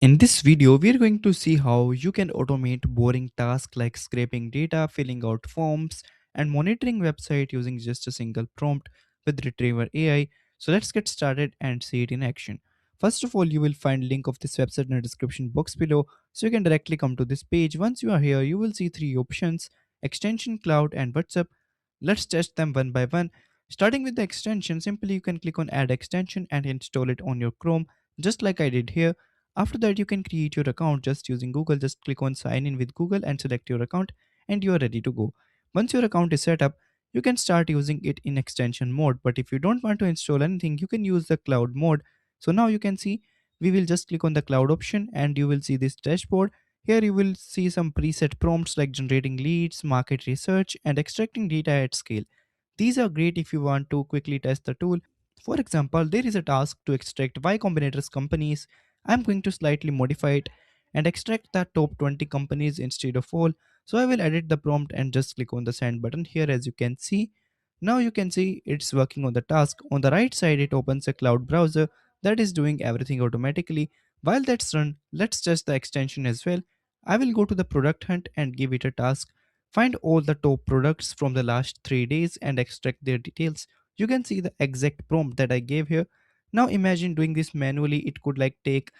In this video, we are going to see how you can automate boring tasks like scraping data, filling out forms, and monitoring website using just a single prompt with Retriever AI. So let's get started and see it in action. First of all, you will find link of this website in the description box below, so you can directly come to this page. Once you are here, you will see three options: extension, cloud, and WhatsApp. Let's test them one by one. Starting with the extension, simply you can click on add extension and install it on your Chrome, just like I did here. After that, you can create your account just using Google. Just click on sign in with Google and select your account, and you are ready to go. Once your account is set up, you can start using it in extension mode. But if you don't want to install anything, you can use the cloud mode. So now you can see we will just click on the cloud option and you will see this dashboard. Here you will see some preset prompts like generating leads, market research, and extracting data at scale. These are great if you want to quickly test the tool. For example, there is a task to extract Y Combinator's companies. I'm going to slightly modify it and extract the top 20 companies instead of all. So I will edit the prompt and just click on the send button here as you can see. Now you can see it's working on the task. On the right side, it opens a cloud browser that is doing everything automatically. While that's run, let's test the extension as well. I will go to the product hunt and give it a task. Find all the top products from the last 3 days and extract their details. You can see the exact prompt that I gave here. Now imagine doing this manually. It could like take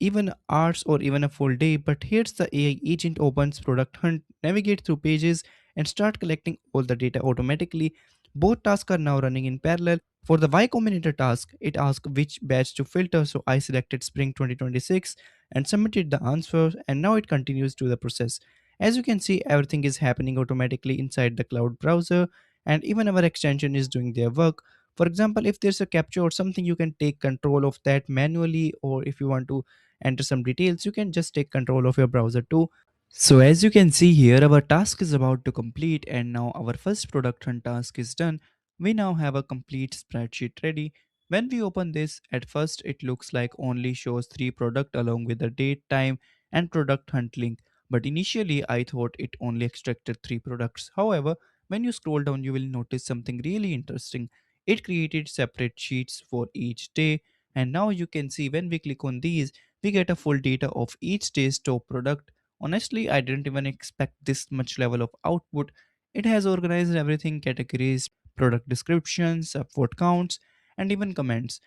even hours or even a full day. But here's the AI agent opens product hunt, navigate through pages, and start collecting all the data automatically. Both tasks are now running in parallel. For the Y Combinator task, it asked which batch to filter, so I selected Spring 2026 and submitted the answer, and now it continues to the process. As you can see, everything is happening automatically inside the cloud browser, and even our extension is doing their work. For example, if there's a capture or something, you can take control of that manually, or if you want to enter some details, you can just take control of your browser too. So as you can see here, our task is about to complete, and now our first product hunt task is done. We now have a complete spreadsheet ready. When we open this, at first it looks like only shows 3 product along with the date, time, and product hunt link. But initially I thought it only extracted 3 products. However, when you scroll down, you will notice something really interesting. It created separate sheets for each day, and now you can see when we click on these, we get a full data of each day's top product. Honestly, I didn't even expect this much level of output. It has organized everything: categories, product descriptions, upvote counts, and even comments.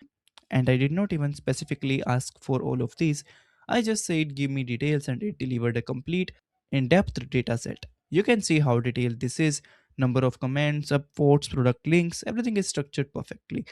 And I did not even specifically ask for all of these. I just said give me details and it delivered a complete in-depth data set. You can see how detailed this is. Number of comments, upvotes, product links, everything is structured perfectly.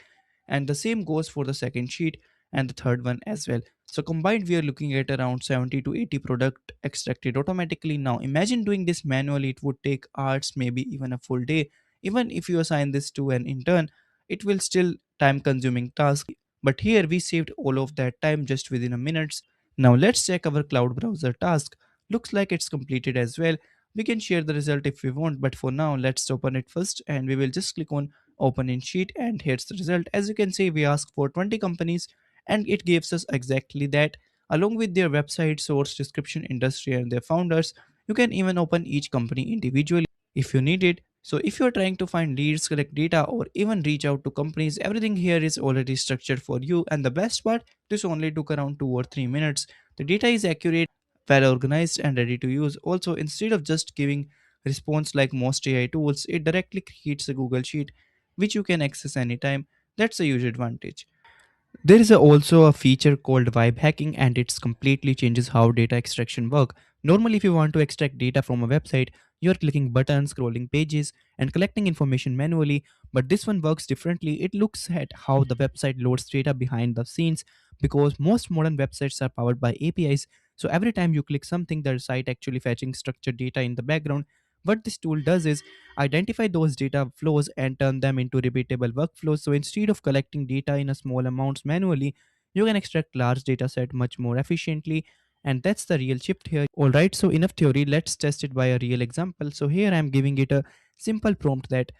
And the same goes for the second sheet and the third one as well. So combined, we are looking at around 70 to 80 product extracted automatically. Now imagine doing this manually. It would take hours, maybe even a full day. Even if you assign this to an intern, it will still time consuming task. But here we saved all of that time just within a minute. Now let's check our cloud browser task. Looks like it's completed as well. We can share the result if we want, but for now let's open it first, and we will just click on open in sheet, and here's the result. As you can see, we asked for 20 companies and it gives us exactly that, along with their website, source, description, industry, and their founders. You can even open each company individually if you need it. So if you're trying to find leads, collect data, or even reach out to companies, everything here is already structured for you. And the best part, this only took around 2 or 3 minutes. The data is accurate, well organized, and ready to use. Also, instead of just giving response like most AI tools, it directly creates a Google Sheet which you can access anytime. That's a huge advantage. There is also a feature called vibe hacking, and it completely changes how data extraction work. Normally, if you want to extract data from a website, you are clicking buttons, scrolling pages, and collecting information manually. But this one works differently. It looks at how the website loads data behind the scenes, because most modern websites are powered by APIs. So every time you click something, the site actually fetching structured data in the background. What this tool does is identify those data flows and turn them into repeatable workflows. So instead of collecting data in a small amounts manually, you can extract large data set much more efficiently. And that's the real shift here. Alright, so enough theory, let's test it by a real example. So here I'm giving it a simple prompt that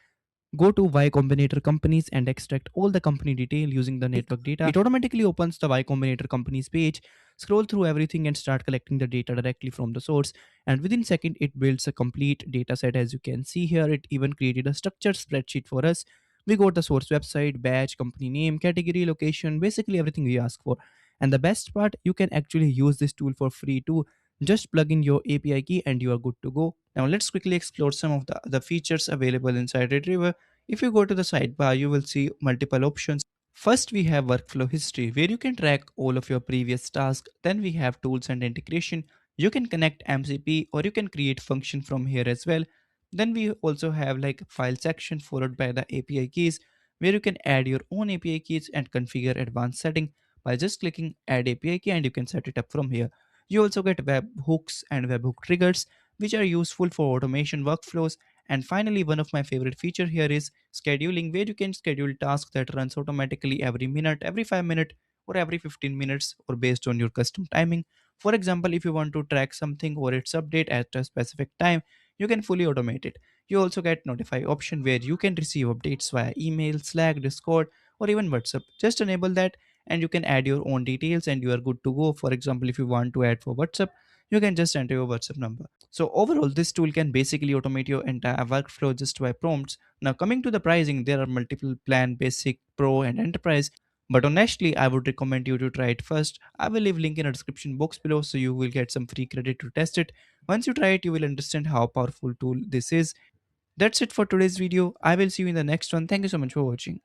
go to Y Combinator companies and extract all the company detail using the network data. It automatically opens the Y Combinator companies page, scroll through everything and start collecting the data directly from the source. And within second, it builds a complete data set. As you can see here, it even created a structured spreadsheet for us. We got the source website, batch, company name, category, location, basically everything we asked for. And the best part, you can actually use this tool for free too. Just plug in your API key and you are good to go. Now let's quickly explore some of the other features available inside Retriever. If you go to the sidebar, you will see multiple options. First, we have workflow history where you can track all of your previous tasks. Then we have tools and integration. You can connect MCP or you can create function from here as well. Then we also have like file section followed by the API keys where you can add your own API keys and configure advanced setting by just clicking add API key and you can set it up from here. You also get web hooks and webhook triggers which are useful for automation workflows. And finally, one of my favorite feature here is scheduling where you can schedule tasks that runs automatically every minute, every 5 minutes or every 15 minutes or based on your custom timing. For example, if you want to track something or its update at a specific time, you can fully automate it. You also get notify option where you can receive updates via email, Slack, Discord or even WhatsApp. Just enable that and you can add your own details and you are good to go. For example, if you want to add for WhatsApp, you can just enter your WhatsApp number. So overall, this tool can basically automate your entire workflow just by prompts. Now coming to the pricing, there are multiple plan, basic, pro and enterprise. But honestly, I would recommend you to try it first. I will leave link in the description box below so you will get some free credit to test it. Once you try it, you will understand how powerful tool this is. That's it for today's video. I will see you in the next one. Thank you so much for watching.